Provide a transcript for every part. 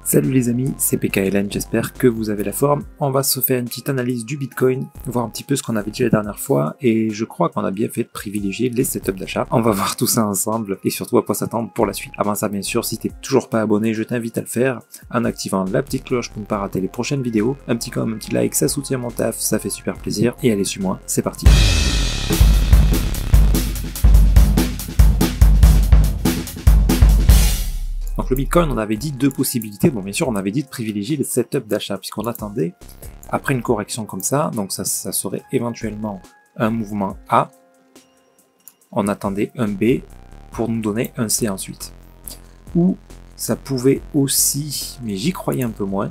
Salut les amis, c'est PKLN, j'espère que vous avez la forme. On va se faire une petite analyse du Bitcoin, voir un petit peu ce qu'on avait dit la dernière fois, et je crois qu'on a bien fait de privilégier les setups d'achat. On va voir tout ça ensemble, et surtout à quoi s'attendre pour la suite. Avant ça, bien sûr, si t'es toujours pas abonné, je t'invite à le faire, en activant la petite cloche pour ne pas rater les prochaines vidéos. Un petit comme, un petit like, ça soutient mon taf, ça fait super plaisir, et allez, suis-moi, c'est parti. Donc le Bitcoin, on avait dit deux possibilités. Bon, bien sûr, on avait dit de privilégier les setups d'achat, puisqu'on attendait, après une correction comme ça, donc ça serait éventuellement un mouvement A, on attendait un B pour nous donner un C ensuite. Ou ça pouvait aussi, mais j'y croyais un peu moins,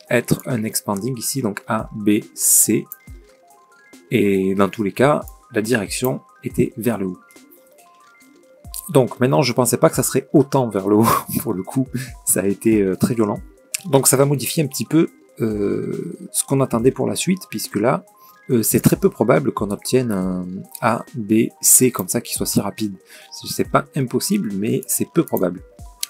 être un expanding ici, donc A, B, C. Et dans tous les cas, la direction était vers le haut. Donc maintenant, je pensais pas que ça serait autant vers le haut, pour le coup, ça a été très violent. Donc ça va modifier un petit peu ce qu'on attendait pour la suite, puisque là, c'est très peu probable qu'on obtienne un A, B, C comme ça qui soit si rapide. C'est pas impossible, mais c'est peu probable.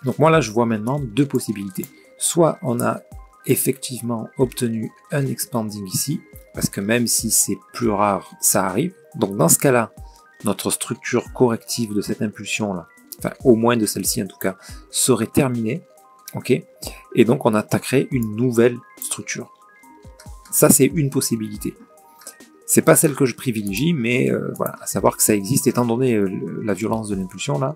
Donc moi là, je vois maintenant deux possibilités. Soit on a effectivement obtenu un expanding ici, parce que même si c'est plus rare, ça arrive. Donc dans ce cas-là, notre structure corrective de cette impulsion là, enfin au moins de celle-ci en tout cas, serait terminée, ok, et donc on attaquerait une nouvelle structure. Ça c'est une possibilité. C'est pas celle que je privilégie, mais voilà, à savoir que ça existe, étant donné la violence de l'impulsion là,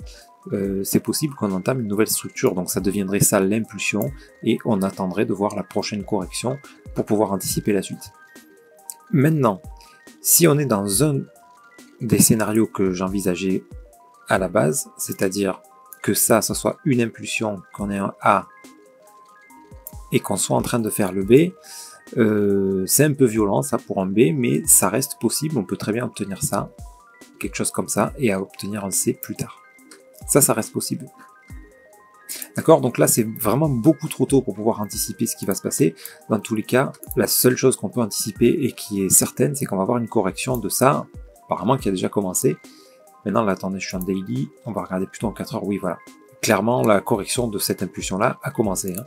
c'est possible qu'on entame une nouvelle structure, donc ça deviendrait ça l'impulsion, et on attendrait de voir la prochaine correction pour pouvoir anticiper la suite. Maintenant, si on est dans un des scénarios que j'envisageais à la base, c'est-à-dire que ça soit une impulsion, qu'on ait un A et qu'on soit en train de faire le B, c'est un peu violent ça pour un B, mais ça reste possible, on peut très bien obtenir ça, quelque chose comme ça, et à obtenir un C plus tard. Ça reste possible. D'accord, donc là c'est vraiment beaucoup trop tôt pour pouvoir anticiper ce qui va se passer. Dans tous les cas, la seule chose qu'on peut anticiper et qui est certaine, c'est qu'on va avoir une correction de ça, apparemment qui a déjà commencé. Maintenant, là, attendez, je suis en daily, on va regarder plutôt en 4 heures, oui, voilà. Clairement, la correction de cette impulsion-là a commencé. Hein.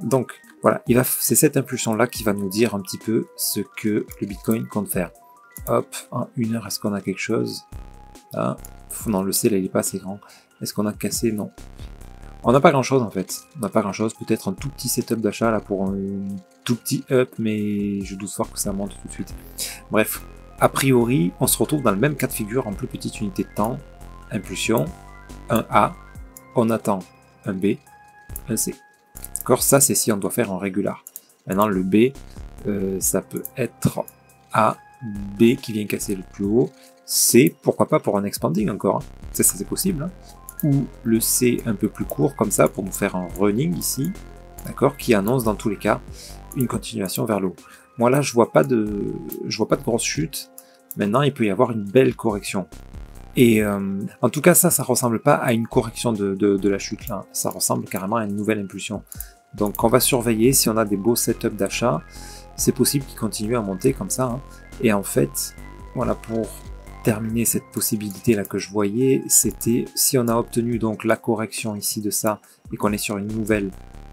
Donc, voilà, c'est cette impulsion-là qui va nous dire un petit peu ce que le Bitcoin compte faire. Hop, en 1 heure, est-ce qu'on a quelque chose? Là, non, le C, là, il n'est pas assez grand. Est-ce qu'on a cassé? Non. On n'a pas grand-chose, en fait. On n'a pas grand-chose, peut-être un tout petit setup d'achat, là, pour un tout petit up, mais je doute fort que ça monte tout de suite. Bref. A priori, on se retrouve dans le même cas de figure en plus petite unité de temps. Impulsion, un A, on attend un B, un C. D'accord, ça c'est si on doit faire en régular. Maintenant le B, ça peut être A, B qui vient casser le plus haut, C, pourquoi pas pour un expanding encore, hein. Ça c'est possible. Hein. Ou le C un peu plus court comme ça pour nous faire un running ici, d'accord, qui annonce dans tous les cas une continuation vers le haut. Moi là, je vois pas de grosse chute. Maintenant, il peut y avoir une belle correction. Et en tout cas, ça ressemble pas à une correction de la chute là. Ça ressemble carrément à une nouvelle impulsion. Donc, on va surveiller si on a des beaux setups d'achat. C'est possible qu'ils continuent à monter comme ça. Hein. Et en fait, voilà, pour terminer cette possibilité là que je voyais, c'était si on a obtenu donc la correction ici de ça et qu'on est sur une nouvelle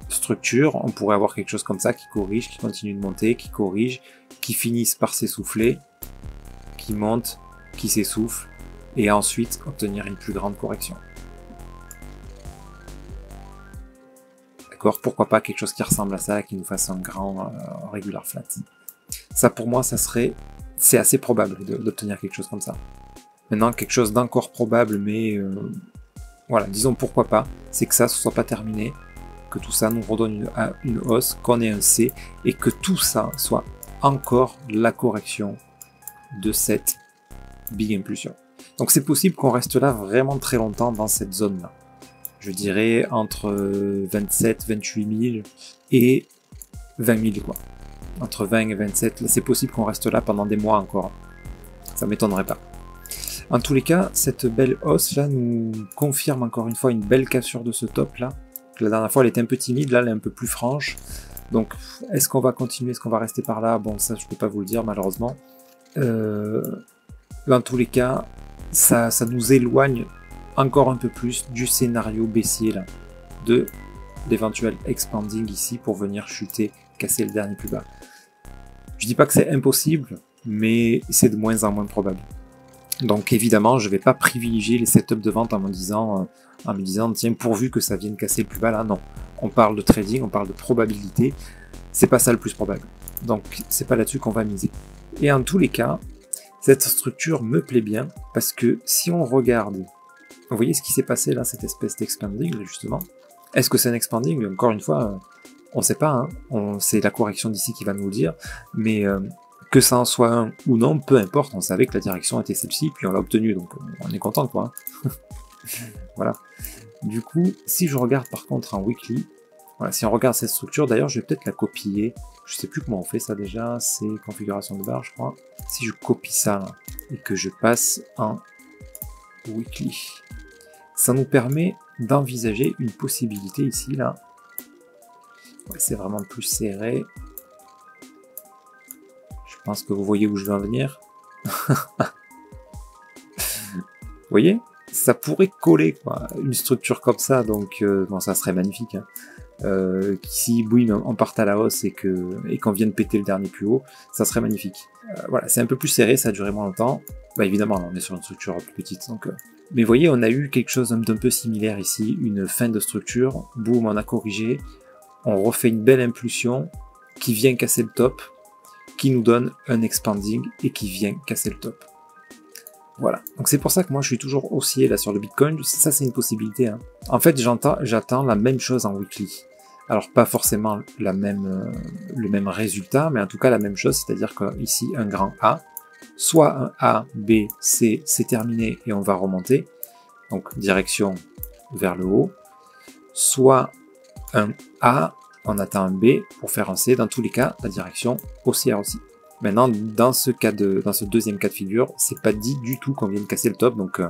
structure, on pourrait avoir quelque chose comme ça qui corrige, qui continue de monter, qui corrige, qui finisse par s'essouffler, qui monte, qui s'essouffle, et ensuite obtenir une plus grande correction. D'accord, pourquoi pas quelque chose qui ressemble à ça, qui nous fasse un grand regular flat. Ça pour moi, c'est assez probable d'obtenir quelque chose comme ça. Maintenant, quelque chose d'encore probable, mais voilà, disons pourquoi pas, c'est que ça, ce soit pas terminé, que tout ça nous redonne une hausse, qu'on ait un C, et que tout ça soit encore la correction de cette big impulsion. Donc c'est possible qu'on reste là vraiment très longtemps dans cette zone-là. Je dirais entre 27, 28 000 et 20 000 quoi. Entre 20 et 27, c'est possible qu'on reste là pendant des mois encore. Ça m'étonnerait pas. En tous les cas, cette belle hausse là nous confirme encore une fois une belle cassure de ce top là. La dernière fois elle était un peu timide, là elle est un peu plus franche. Donc est-ce qu'on va continuer, est-ce qu'on va rester par là? Bon, ça je peux pas vous le dire malheureusement. Dans tous les cas, ça nous éloigne encore un peu plus du scénario baissier là, de l'éventuel expanding ici pour venir chuter, casser le dernier plus bas. Je dis pas que c'est impossible, mais c'est de moins en moins probable. Donc évidemment, je vais pas privilégier les setups de vente en me disant tiens, pourvu que ça vienne casser le plus bas là, non. On parle de trading, on parle de probabilité, c'est pas ça le plus probable. Donc c'est pas là-dessus qu'on va miser. Et en tous les cas, cette structure me plaît bien parce que si on regarde, vous voyez ce qui s'est passé là, cette espèce d'expanding justement. Est-ce que c'est un expanding? Encore une fois, on sait pas, hein. C'est la correction d'ici qui va nous le dire, mais que ça en soit un ou non, peu importe, on savait que la direction était celle-ci, puis on l'a obtenue, donc on est content quoi. Hein. Voilà. Du coup, si je regarde par contre en weekly, voilà, si on regarde cette structure, d'ailleurs je vais peut-être la copier, je sais plus comment on fait ça déjà, c'est configuration de barre je crois. Si je copie ça là, et que je passe en weekly, ça nous permet d'envisager une possibilité ici là. Ouais, c'est vraiment plus serré. Je pense que vous voyez où je veux en venir. Vous voyez? Ça pourrait coller quoi, une structure comme ça, donc bon, ça serait magnifique. Hein. Si oui, on parte à la hausse et qu'on vienne péter le dernier plus haut, ça serait magnifique. Voilà, c'est un peu plus serré, ça a duré moins longtemps. Bah évidemment, on est sur une structure plus petite, donc. Mais vous voyez, on a eu quelque chose d'un peu similaire ici, une fin de structure. Boum, on a corrigé. On refait une belle impulsion qui vient casser le top, qui nous donne un expanding et qui vient casser le top. Voilà, donc c'est pour ça que moi je suis toujours haussier là sur le Bitcoin, ça c'est une possibilité. Hein. En fait j'attends la même chose en weekly. Alors pas forcément le même résultat, mais en tout cas la même chose, c'est-à-dire qu'ici un grand A, soit un A, B, C, c'est terminé et on va remonter, donc direction vers le haut, soit un A, on attend un B pour faire un C, dans tous les cas la direction haussière aussi. Maintenant, dans ce deuxième cas de figure, c'est pas dit du tout qu'on vienne casser le top, donc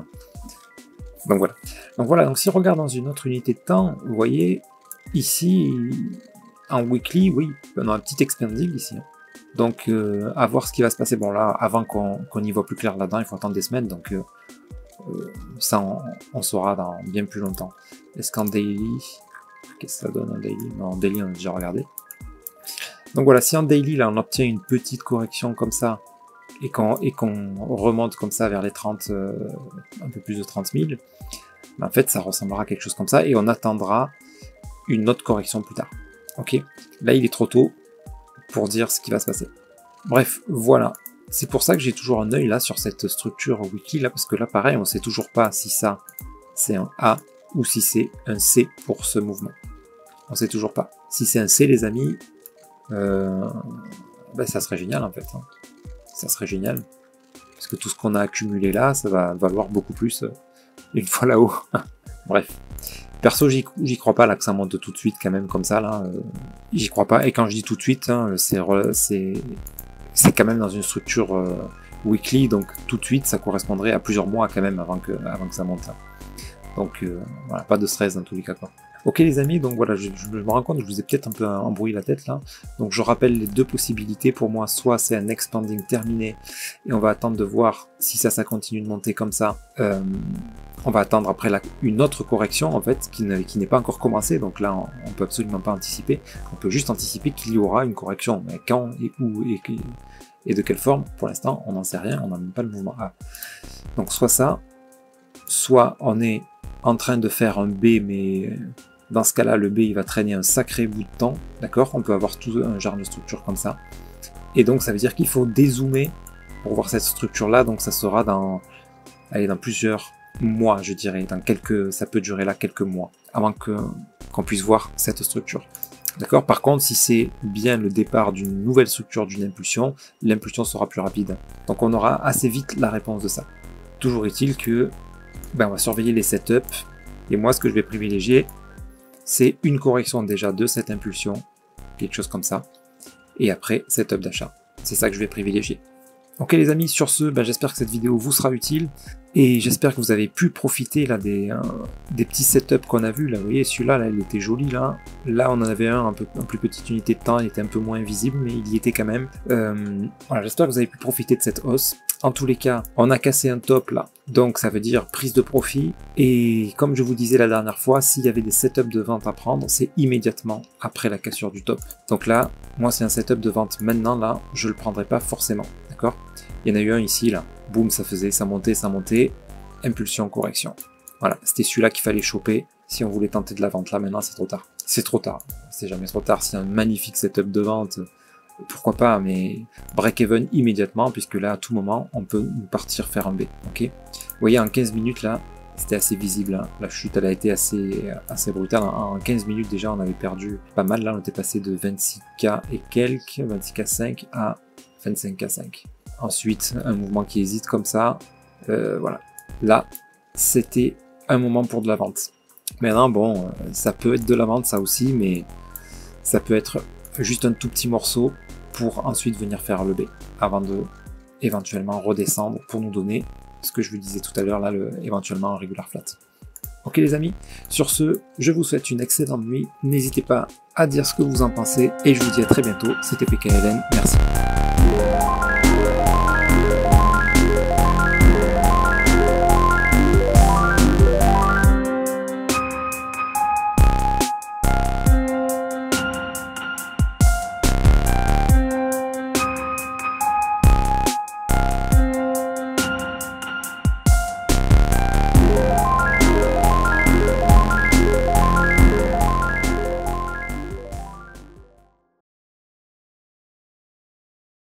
voilà. Donc si on regarde dans une autre unité de temps, vous voyez, ici, en weekly, oui, on a un petit expanding ici. Hein. Donc, à voir ce qui va se passer. Bon là, avant qu'on y voit plus clair là-dedans, il faut attendre des semaines, donc ça, on saura dans bien plus longtemps. Est-ce qu'en daily, qu'est-ce que ça donne en daily? Non, en daily, on a déjà regardé. Donc voilà, si en daily, là, on obtient une petite correction comme ça, et qu'on remonte comme ça vers les 30, un peu plus de 30 000, en fait, ça ressemblera à quelque chose comme ça, et on attendra une autre correction plus tard. Ok, là, il est trop tôt pour dire ce qui va se passer. Bref, voilà. C'est pour ça que j'ai toujours un œil là sur cette structure wiki, là, parce que là, pareil, on sait toujours pas si ça, c'est un A, ou si c'est un C pour ce mouvement. On sait toujours pas. Si c'est un C, les amis, ça serait génial en fait. Hein. Ça serait génial. Parce que tout ce qu'on a accumulé là, ça va valoir beaucoup plus une fois là-haut. Bref. Perso, j'y crois pas là que ça monte tout de suite quand même comme ça là. J'y crois pas. Et quand je dis tout de suite, hein, c'est quand même dans une structure weekly, donc tout de suite ça correspondrait à plusieurs mois quand même avant que ça monte. Donc voilà, pas de stress dans tous les cas quoi. Ok les amis, donc voilà, je me rends compte que je vous ai peut-être un peu embrouillé la tête là. Donc je rappelle les deux possibilités pour moi, soit c'est un expanding terminé et on va attendre de voir si ça continue de monter comme ça. On va attendre après une autre correction en fait qui n'est pas encore commencée, donc là on peut absolument pas anticiper. On peut juste anticiper qu'il y aura une correction, mais quand et où et de quelle forme, pour l'instant on n'en sait rien, on n'a même pas le mouvement A. Donc soit ça, soit on est en train de faire un B, mais dans ce cas-là, le B, il va traîner un sacré bout de temps, d'accord? On peut avoir tout un genre de structure comme ça. Et donc, ça veut dire qu'il faut dézoomer pour voir cette structure-là. Donc, ça sera dans plusieurs mois, je dirais. Ça peut durer là quelques mois avant qu'on puisse voir cette structure. D'accord? Par contre, si c'est bien le départ d'une nouvelle structure, d'une impulsion, l'impulsion sera plus rapide. Donc, on aura assez vite la réponse de ça. Toujours est-il que on va surveiller les setups. Et moi, ce que je vais privilégier, c'est une correction déjà de cette impulsion, quelque chose comme ça, et après setup d'achat. C'est ça que je vais privilégier. Ok les amis, sur ce, j'espère que cette vidéo vous sera utile et j'espère que vous avez pu profiter là des petits setups qu'on a vus. Là, vous voyez, celui-là, là, il était joli là. Là, on en avait un peu en plus petite unité de temps, il était un peu moins visible, mais il y était quand même. Voilà, j'espère que vous avez pu profiter de cette hausse. En tous les cas, on a cassé un top là, donc ça veut dire prise de profit. Et comme je vous disais la dernière fois, s'il y avait des setups de vente à prendre, c'est immédiatement après la cassure du top. Donc là, moi c'est un setup de vente maintenant, là, je le prendrai pas forcément, d'accord? Il y en a eu un ici, là, boum, ça montait, impulsion, correction. Voilà, c'était celui-là qu'il fallait choper si on voulait tenter de la vente. Là maintenant, c'est trop tard. C'est trop tard, c'est jamais trop tard. C'est un magnifique setup de vente. Pourquoi pas, mais break-even immédiatement, puisque là, à tout moment, on peut partir faire un B, ok? Vous voyez, en 15 minutes, là, c'était assez visible, hein. La chute, elle a été assez brutale. En 15 minutes, déjà, on avait perdu pas mal, là, on était passé de 26K et quelques, 26K5 à 25K5. Ensuite, un mouvement qui hésite comme ça, voilà. Là, c'était un moment pour de la vente. Maintenant, bon, ça peut être de la vente, ça aussi, mais ça peut être juste un tout petit morceau pour ensuite venir faire le B avant de éventuellement redescendre pour nous donner ce que je vous disais tout à l'heure là, éventuellement un regular flat. Ok les amis, sur ce, je vous souhaite une excellente nuit. N'hésitez pas à dire ce que vous en pensez et je vous dis à très bientôt. C'était PKLN, merci.